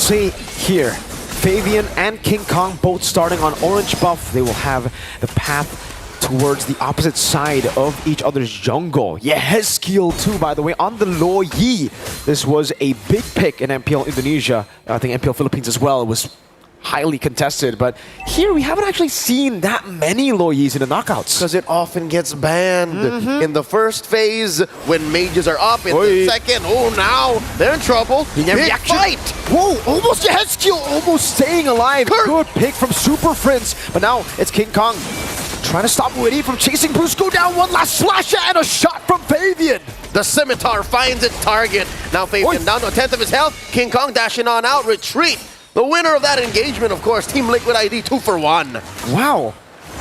say here, Fabian and King Kong both starting on orange buff. They will have the path towards the opposite side of each other's jungle. Yeah, Hezkiel too, by the way, on the Lo Yi. This was a big pick in MPL Indonesia. I think MPL Philippines as well. It was highly contested, but here we haven't actually seen that many Lo Yis in the knockouts. Because it often gets banned in the first phase when mages are up. In the second, now they're in trouble. Big fight! Whoa, almost Hezkiel almost staying alive. Good pick from Super Prince, but now it's King Kong trying to stop Witty from chasing Brusco down. One last slash and a shot from Fabian. The scimitar finds its target. Now Fabian down to a tenth of his health. King Kong dashing on out, retreat. The winner of that engagement, of course, Team Liquid ID 2 for 1. Wow.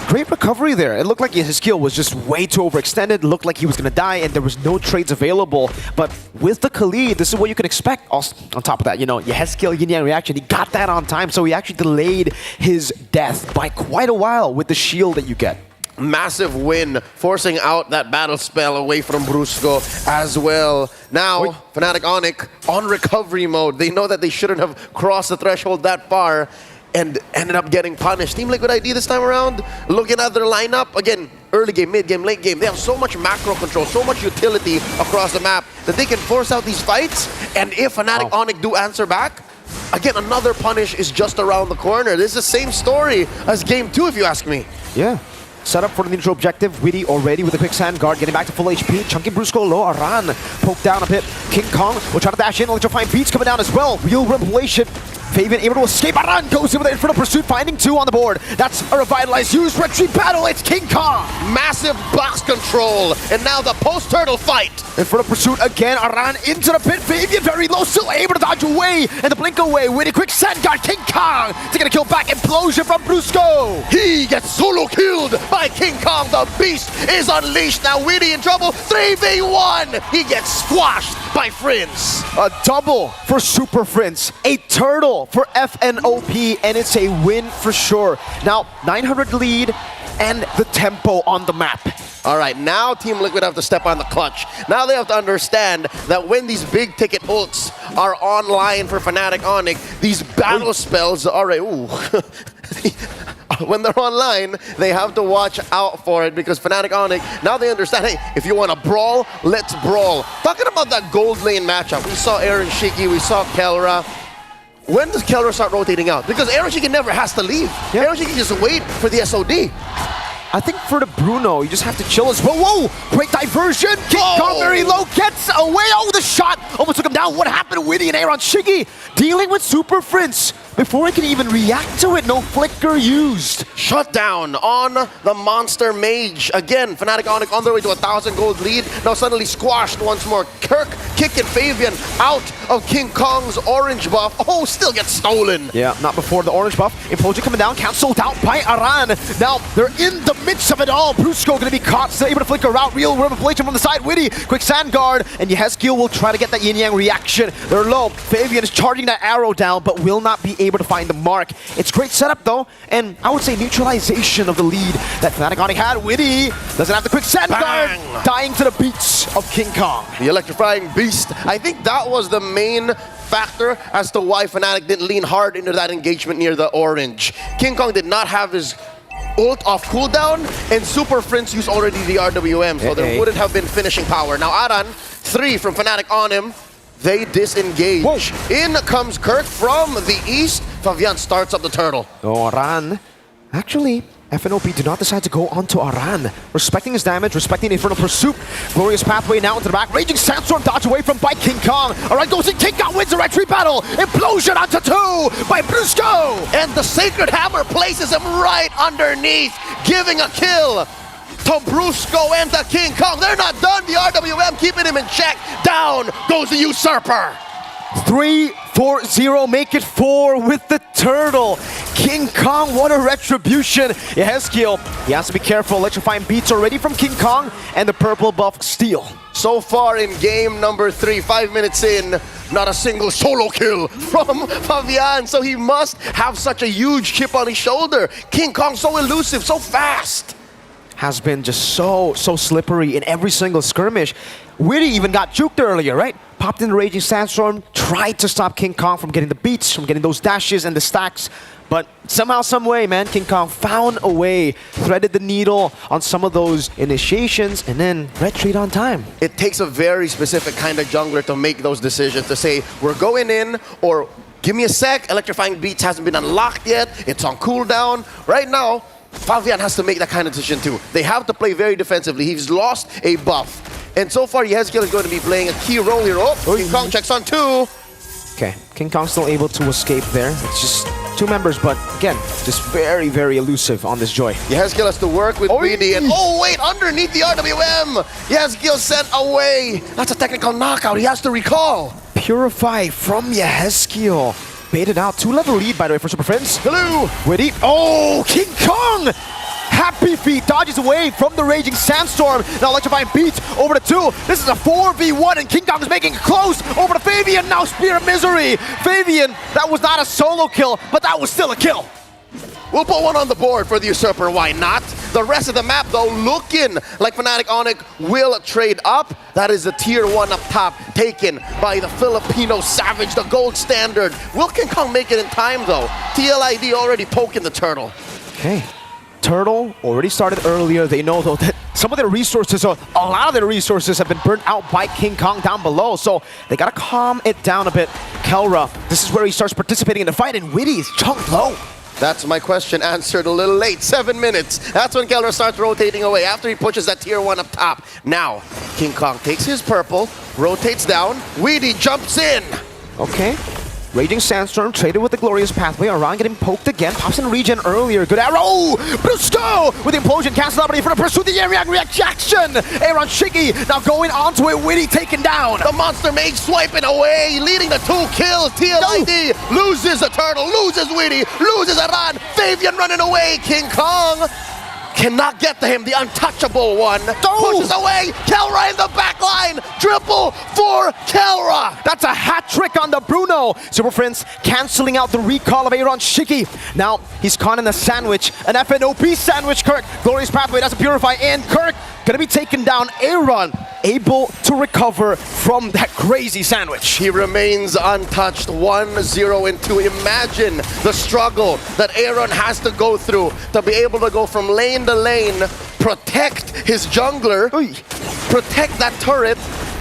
Great recovery there. It looked like his skill was just way too overextended. Looked like he was going to die, and there was no trades available. But with the Khalid, this is what you can expect. Also, on top of that, you know, Hezkiel yin-yang reaction, he got that on time, so he actually delayed his death by quite a while with the shield that you get. Massive win, forcing out that battle spell away from Brusco as well. Now, Fnatic Onic on recovery mode. They know that they shouldn't have crossed the threshold that far and ended up getting punished. Team Liquid ID this time around, looking at their lineup, again, early game, mid game, late game, they have so much macro control, so much utility across the map that they can force out these fights. And if Fnatic Onic do answer back, again, another punish is just around the corner. This is the same story as game 2, if you ask me. Yeah. Set up for the neutral objective. Witty already with a quick sand guard, getting back to full HP. Chunky Brusco low. Aran poked down a bit. King Kong will try to dash in. Electrifying beats coming down as well. Real revelation. Fabian able to escape. Aran goes in with an infernal pursuit, finding 2 on the board. That's a revitalized use. Retreat battle. It's King Kong. Massive box control. And now the post-turtle fight. Infernal pursuit again. Aran into the pit. Fabian very low. Still able to dodge away. And the blink away. With a quick sand guard. King Kong taking a kill back. Implosion from Brusco. He gets solo killed by King Kong. The beast is unleashed. Now Witty in trouble. 3v1. He gets squashed by Friends. A double for Super Friends. A turtle for FNOP, and it's a win for sure. Now, 900 lead and the tempo on the map. All right, now Team Liquid have to step on the clutch. Now they have to understand that when these big ticket ults are online for Fnatic Onic, these battle spells are when they're online, they have to watch out for it because Fnatic Onic, now they understand, hey, if you want to brawl, let's brawl. Talking about that gold lane matchup, we saw Aaron Shiki, we saw Kelra. When does Kelra start rotating out? Because Aaron Shiki never has to leave. Yeah. Aaron Shiki just wait for the SOD. I think for the Bruno, you just have to chill as well. Whoa! Great diversion! King Kong very low, gets away. Oh, the shot almost took him down. What happened to Witty and Aaron Shiki? Dealing with Super Prince. Before he can even react to it, no flicker used. Shut down on the Monster Mage. Again, Fnatic Onic on their way to a 1,000 gold lead. Now suddenly squashed once more. Kirk kicking Fabian out of King Kong's orange buff. Oh, still gets stolen. Yeah, not before the orange buff. Implosion coming down, cancelled out by Aran. Now they're in the midst of it all. Brusco going to be caught, still able to flicker out. Real revelation from the side. Witty, quick sand guard, and Hezkiel will try to get that yin-yang reaction. They're low. Fabian is charging that arrow down, but will not be able to find the mark. It's great setup though, and I would say neutralization of the lead that Fnatic Onic had. Witty doesn't have the quick sand guard, dying to the beats of King Kong. The electrifying beast. I think that was the main factor as to why Fnatic didn't lean hard into that engagement near the orange. King Kong did not have his ult off cooldown, and Super Friends used already the RWM, so there wouldn't have been finishing power. Now Aran, 3 from Fnatic on him. They disengage. Whoa. In comes Kirk from the east. Fabian starts up the turtle. Oh, Aran. Actually, FNOP do not decide to go onto Aran. Respecting his damage, respecting the Infernal Pursuit. Glorious pathway now into the back. Raging Sandstorm dodge away from by King Kong. Aran goes in. King Kong wins the retreat battle. Implosion onto 2 by Brusco. And the Sacred Hammer places him right underneath, giving a kill to Brusco and to King Kong. They're not done. The RWM keeping him in check. Down goes the Usurper. 3-4-0, make it 4 with the turtle. King Kong, what a retribution. Hezkiel, he has to be careful. Electrifying beats already from King Kong, and the purple buff Steel. So far in game number 3, 5 minutes in, not a single solo kill from Fabian. So he must have such a huge chip on his shoulder. King Kong so elusive, so fast. Has been just so slippery in every single skirmish. Witty even got juked earlier, right? Popped in the Raging Sandstorm, tried to stop King Kong from getting the beats, from getting those dashes and the stacks. But somehow, some way, man, King Kong found a way, threaded the needle on some of those initiations, and then red trade on time. It takes a very specific kind of jungler to make those decisions, to say, we're going in, or give me a sec, electrifying beats hasn't been unlocked yet, it's on cooldown. Right now, Fabian has to make that kind of decision too. They have to play very defensively. He's lost a buff. And so far, Yezgiel is going to be playing a key role here. Oh, King Kong checks on 2. Okay, King Kong still able to escape there. It's just 2 members, but again, just very, very elusive on this Joy. Yezgiel has to work with BD, and oh wait, underneath the RWM! Yezgiel sent away! That's a technical knockout, he has to recall! Purify from Yezgiel. Baited out. 2-level lead, by the way, for Super Friends. Hello! Witty. Oh, King Kong! Happy Feet dodges away from the Raging Sandstorm. Now electrifying beats over to 2. This is a 4v1 and King Kong is making it close over to Fabian. Now Spear of Misery. Fabian, that was not a solo kill, but that was still a kill. We'll put one on the board for the Usurper, why not? The rest of the map, though, looking like Fnatic Onic will trade up. That is the tier 1 up top, taken by the Filipino Savage, the gold standard. Will King Kong make it in time, though? TLID already poking the turtle. Okay. Turtle already started earlier. They know, though, that some of their resources, or a lot of their resources, have been burnt out by King Kong down below. So they got to calm it down a bit. Kelra, this is where he starts participating in the fight, and Witty is chunked low. That's my question answered a little late. 7 minutes. That's when Kelra starts rotating away after he pushes that tier 1 up top. Now, King Kong takes his purple, rotates down. Weedy jumps in. Okay. Raging Sandstorm traded with the Glorious Pathway. Aran getting poked again. Pops in regen earlier. Good arrow! Brusco with the implosion. Cancel out, but for the pursue the area reaction. Aaron Shiggy now going on to it. Witty taken down. The Monster Mage swiping away, leading the 2 kills. TLID loses the turtle, loses Witty, loses Aran. Fabian running away. King Kong cannot get to him, the untouchable one. Pushes away, Kelra in the back line. Triple for Kelra. That's a hat trick on the Bruno. Super Friends canceling out the recall of Aaron Shiki. Now he's caught in a sandwich, an FNOP sandwich. Kirk, Glorious Pathway, that's a Purify, and Kirk gonna be taken down. Aaron able to recover from that crazy sandwich. He remains untouched, 1-0 and 2. Imagine the struggle that Aaron has to go through to be able to go from lane to lane, protect his jungler, protect that turret,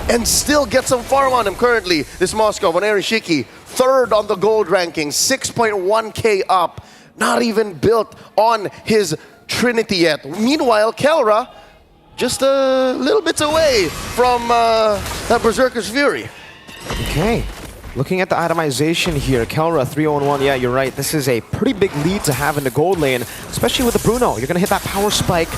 and still get some farm on him currently. This Moscow, Aaron Shiki, 3rd on the gold ranking, 6.1k up, not even built on his Trinity yet. Meanwhile, Kelra, just a little bits away from that Berserker's Fury. Okay, looking at the itemization here, Kelra 3-0-1, yeah, you're right. This is a pretty big lead to have in the gold lane, especially with the Bruno. You're gonna hit that power spike,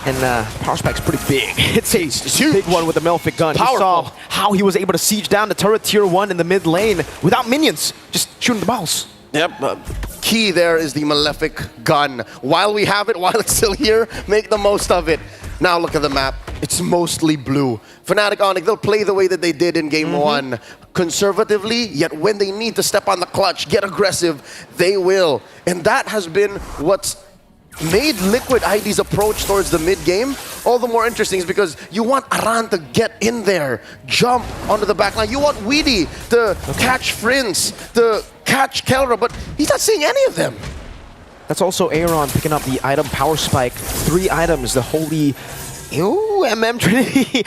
and power spike's pretty big. It's a big one with the Melfic gun. You saw how he was able to siege down the turret tier 1 in the mid lane without minions, just shooting the balls. Yep, key there is the Malefic gun. While we have it, while it's still here, make the most of it. Now look at the map. It's mostly blue. Fnatic Onic, they'll play the way that they did in game 1. Conservatively, yet when they need to step on the clutch, get aggressive, they will. And that has been what's made Liquid ID's approach towards the mid-game all the more interesting, is because you want Aran to get in there, jump onto the backline. You want Weedy to catch Prince, to catch Kelra, but he's not seeing any of them. That's also Aaron picking up the item Power Spike. 3 items, the holy MM Trinity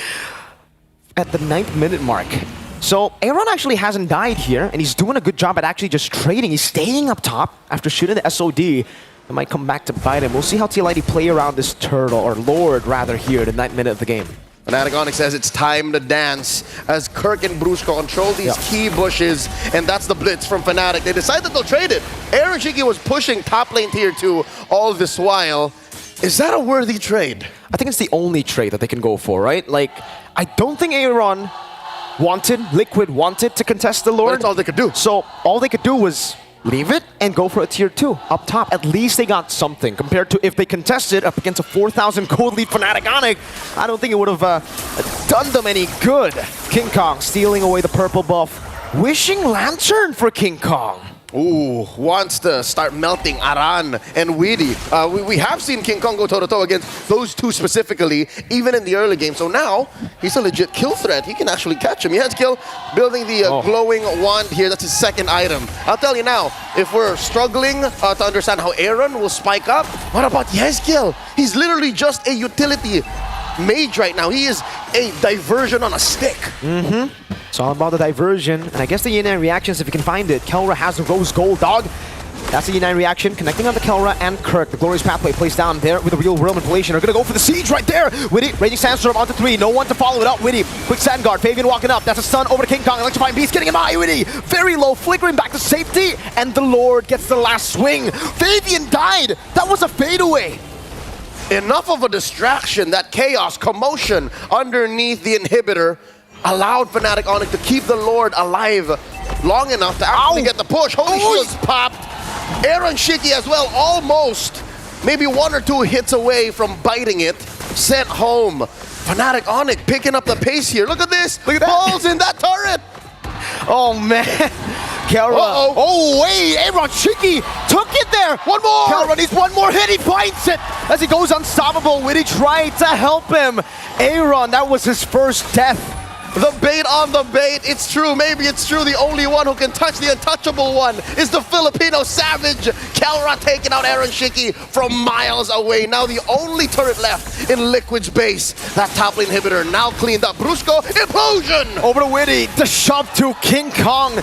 at the 9th minute mark. So Aaron actually hasn't died here, and he's doing a good job at actually just trading. He's staying up top after shooting the SOD. It might come back to bite him. We'll see how TLID play around this turtle, or Lord rather, here, the 9th minute of the game. Fnatic Onic says it's time to dance as Kirk and Brusco control these key bushes, and that's the blitz from Fnatic. They decided they'll trade it. Aaron Shiki was pushing top lane tier 2 all this while. Is that a worthy trade? I think it's the only trade that they can go for, right? Like, I don't think Aaron Liquid wanted to contest the Lord. But that's all they could do. So all they could do was leave it and go for a tier 2 up top. At least they got something compared to if they contested up against a 4,000 gold lead Fnatic Onic. I don't think it would have done them any good. King Kong stealing away the purple buff. Wishing Lantern for King Kong. Ooh, wants to start melting Aran and Weedy. We have seen King Kong go toe-to-toe against those two specifically, even in the early game. So now, he's a legit kill threat. He can actually catch him. He has kill, building the glowing wand here. That's his second item. I'll tell you now, if we're struggling to understand how Aaron will spike up, what about Yezkiel? He's literally just a utility mage right now. He is a diversion on a stick. It's all about the diversion, and I guess the Yin reactions, if you can find it. Kelra has the rose gold, dog. That's the Yin reaction, connecting on the Kelra and Kirk. The glorious pathway placed down there with a real world manipulation. They're gonna go for the siege right there. Witty, Raging Sandstorm onto 3. No one to follow it up. Witty, quick sand guard. Fabian walking up. That's a stun over to King Kong. Electrifying Beast getting him high. Witty, very low, flickering back to safety, and the Lord gets the last swing. Fabian died. That was a fadeaway. Enough of a distraction. That chaos, commotion underneath the inhibitor allowed Fnatic Onic to keep the Lord alive long enough to actually get the push. Holy shields popped. Aaron Shiki as well, almost maybe 1 or 2 hits away from biting it. Sent home. Fnatic Onic picking up the pace here. Look at this. Look at that. Balls in that turret. Oh, man. Kelra. Oh, wait. Aaron Shiki took it there. One more. Kelra needs one more hit. He finds it as he goes unstoppable. Witty tried to help him. Aaron, that was his first death. The bait on the bait. It's true. Maybe it's true. The only one who can touch the untouchable one is the Filipino savage. Kelra taking out Aaron Shiki from miles away. Now the only turret left in Liquid's base. That top lane inhibitor now cleaned up. Brusco, implosion! Over to Witty. The shove to King Kong.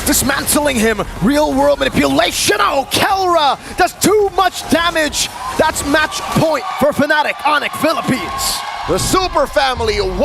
Dismantling him. Real world manipulation. Oh, Kelra does too much damage. That's match point for Fnatic Onic Philippines. The Super Family